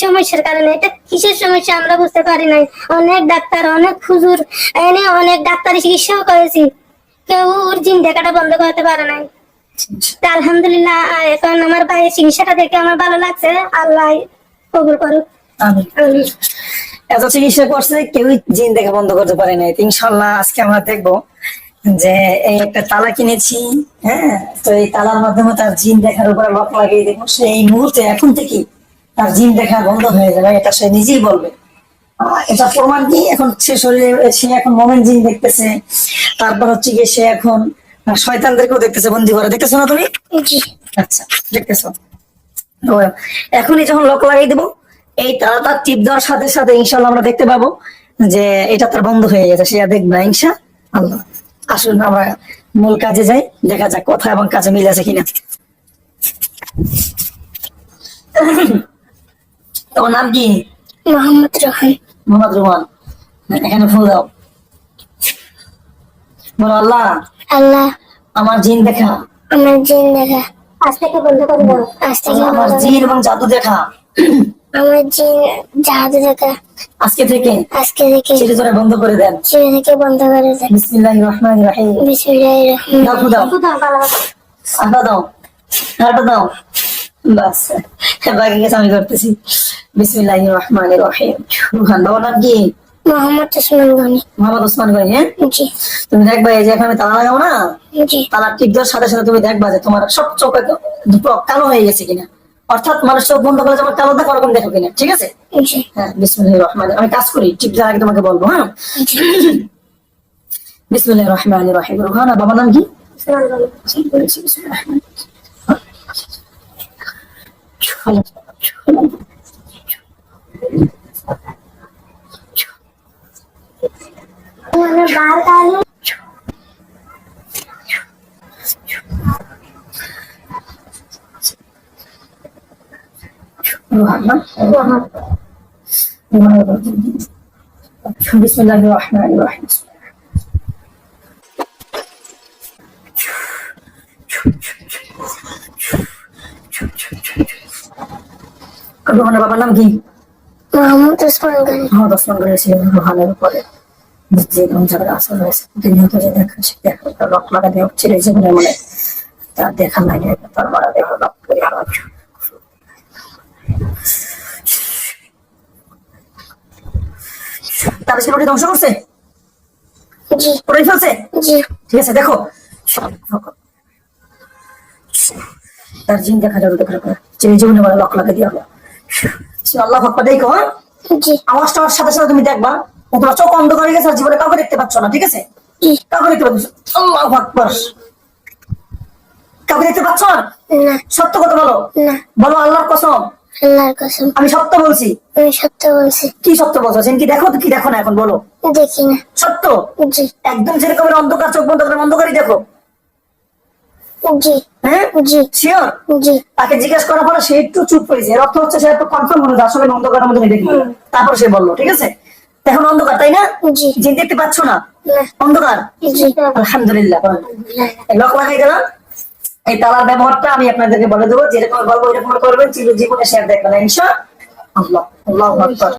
সমস্যার কারণে। এটা কিসের সমস্যা আমরা বুঝতে পারি নাই। অনেক ডাক্তার, অনেক হুজুর এনে অনেক ডাক্তারি চিকিৎসাও করেছি, কেউ ওর জিন দেখাটা বন্ধ করতে পারে নাই। তা আলহামদুলিল্লাহ এখন আমার ভাইয়ের চিকিৎসাটা দেখে আমার ভালো লাগছে। আল্লাহ কবুল করুক। আমিন। এত চিকিৎসা করছে কেউ জিন দেখা বন্ধ করতে পারে নাই। ইনশাল্লাহ আজকে আমরা দেখবো যে এই একটা তালা কিনেছি, হ্যাঁ, তো এই তালার মাধ্যমে তার জিন দেখার উপরে লক লাগিয়ে দেখবো, সে এই মুহূর্তে এখন থেকে তার জিন দেখা বন্ধ হয়ে যাবে, এটা সে নিজেই বলবে। এটা প্রমাণ কি, এখন সে শরীরে সে এখন মোমেন জিন দেখতেছে, তারপর হচ্ছে গিয়ে সে এখন শয়তানদেরকেও দেখতেছে বন্দি করে। দেখতেছো না তুমি? জি। আচ্ছা, দেখতেছো। তো এখনই যখন লক লাগিয়ে দেবো, এই তালাটা টিপ দেওয়ার সাথে সাথে ইনশাল্লাহ আমরা দেখতে পাবো যে এটা তার বন্ধ হয়ে গেছে, সে আর দেখবে না ইনশাআল্লাহ। আসুন আমরা মূল কাজে যাই, দেখা যাক কথা এবং কাজে মিল আছে কিনা। তোমার নাম কি? মোহাম্মদ রোহান। মোহাম্মদ রোহান। এখানে ফুল দাও, বলো আল্লাহ আল্লাহ আমার জিন দেখা, আমার জিন দেখা আজ থেকে বন্ধ করে দাও। আজ থেকে আমার জিন এবং জাদু দেখা, আমার জিন জাদু দেখা আজকে থেকে চিরে ধরে বন্ধ করে দেন। চিরে থেকে বন্ধ করে দেন। বিসমিল্লাহির রহমানির রহিম। বিসমিল্লাহির রহমানির দাও আটা দাও, আটা দাও, বাস বাকি কাজ আমি করতেছি। বিসমিল্লাহির রহমানির রহিম। রোহান, বাবার নাম কি? মোহাম্মদ ওসমান গনি। মোহাম্মদ ওসমান গনি। হ্যাঁ, জি তুমি দেখবা এই যে এখানে আমি তালা লাগাবো না, জি তালা টিপ দেওয়ার সাথে সাথে তুমি দেখবা যে তোমার সব চোখ দুটো কালো হয়ে গেছে কিনা, অর্থাৎ মানুষ চোখ বন্ধ করে যেমন কালো দেখো ওরকম দেখো কিনা, ঠিক আছে? জি হ্যাঁ, বিসমিল্লাহির রহমানির, আমি কাজ করি, টিপ দেওয়ার আগে তোমাকে বলবো। হ্যাঁ, জি বিসমিল্লাহির রহমানির রহিম। রোহান, বাবার নাম কি? ওসমান গনি। বিসমিল্লাহির রহমানির রহিম। আমার বার কালে বিসমিল্লাহির রহমানির রহিম। রোহানের বাবার নাম কি? মোহাম্মদ ওসমান গনি। মোহাম্মদ ওসমান গনি ছিল রোহানের উপরে যে জায়গায় আসর হয়েছে, নিহত যে দেখা সে দেখা লক লাগা দেওয়া ছিল জীবনের মনে, তার দেখা লাগে তার মারা দেহ লক করে আবার তার সেগুলি ধ্বংস করছে, জি করে ফেলছে। জি ঠিক আছে, দেখো তার জিন দেখা যাবে, দেখা যে জীবনে মানে লক লাগা দিয়ে হবে। আল্লাহ আকবার, দেখো। হ্যাঁ, জি আওয়াজটা হওয়ার সাথে সাথে তুমি দেখবা তোমার চোখ অন্ধ হয়ে গেছে, আর জীবনে কাউকে দেখতে পাচ্ছ না, ঠিক আছে? জি কাউকে দেখতে পাচ্ছ? আল্লাহু আকবার, কাউকে দেখতে পাচ্ছ না? না সত্য কথা বলো, না বলো আল্লাহর কসম আল্লাহর কসম আমি সত্য বলছি। আমি সত্য বলছি। কি সত্য বলছো? কি দেখো কি দেখো না এখন বলো? দেখি না। সত্য জি একদম, যেরকম অন্ধকার চোখ বন্ধ করে অন্ধকারই দেখো। জি হ্যাঁ জি শিওর? জি তাকে জিজ্ঞেস করার পরে সে একটু চুপ হয়েছে, এর অর্থ হচ্ছে সে একটু কনফার্ম হলো যে আসলে অন্ধকারের মধ্যে দেখি। তারপর সে বললো ঠিক আছে, এখন অন্ধকার তাই না? জি জিন দেখতে পাচ্ছ না, না অন্ধকার। জি আলহামদুলিল্লাহ, লক লাগাই দিলাম। এই তালার ব্যবহারটা আমি আপনাদেরকে বলে দেবো, যেরকম বলবো এরকম করবেন, জীবনে শেয়ার দেখবেন ইনশাআল্লাহ। আল্লাহু আকবার।